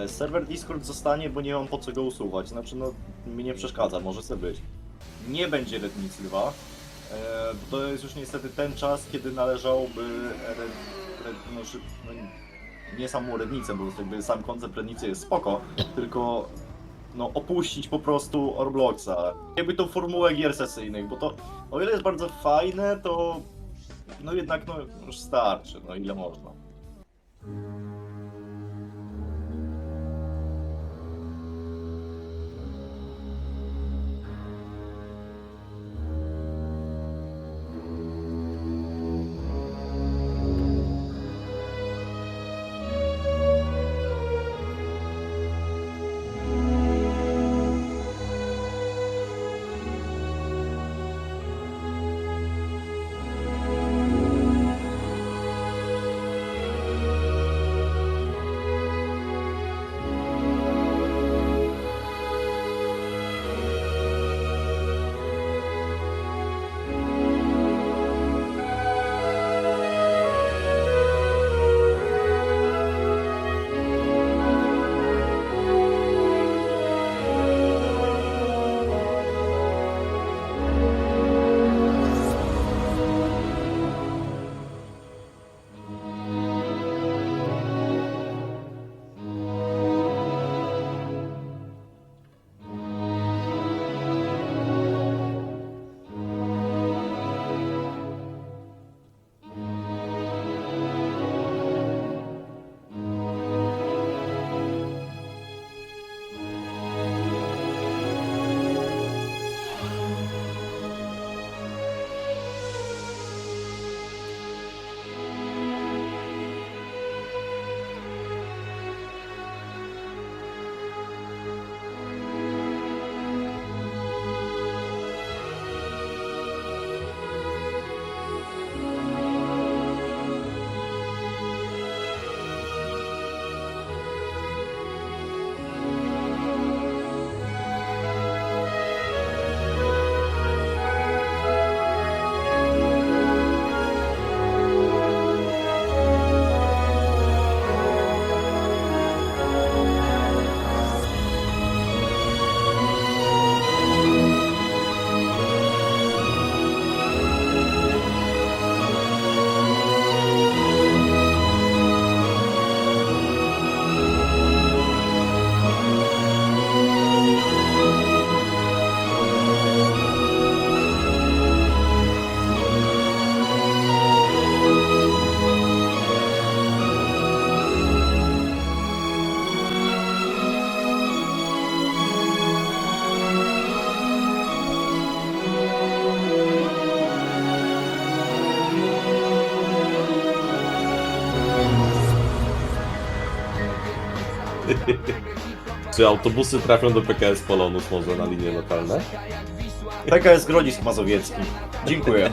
Serwer Discord zostanie, bo nie mam po co go usuwać. Znaczy, no, mi nie przeszkadza, może sobie być. Nie będzie Rednicy 2. To jest już niestety ten czas, kiedy należałoby nie samą Rednicę, bo jakby sam koncept Rednicy jest spoko, tylko no, opuścić po prostu Robloxa. Jakby tą formułę gier sesyjnych, bo to o ile jest bardzo fajne, to no jednak no, już starczy, no ile można. Czy autobusy trafią do PKS Polonus może na linie lokalne? PKS Grodzisk Mazowiecki. Dziękuję.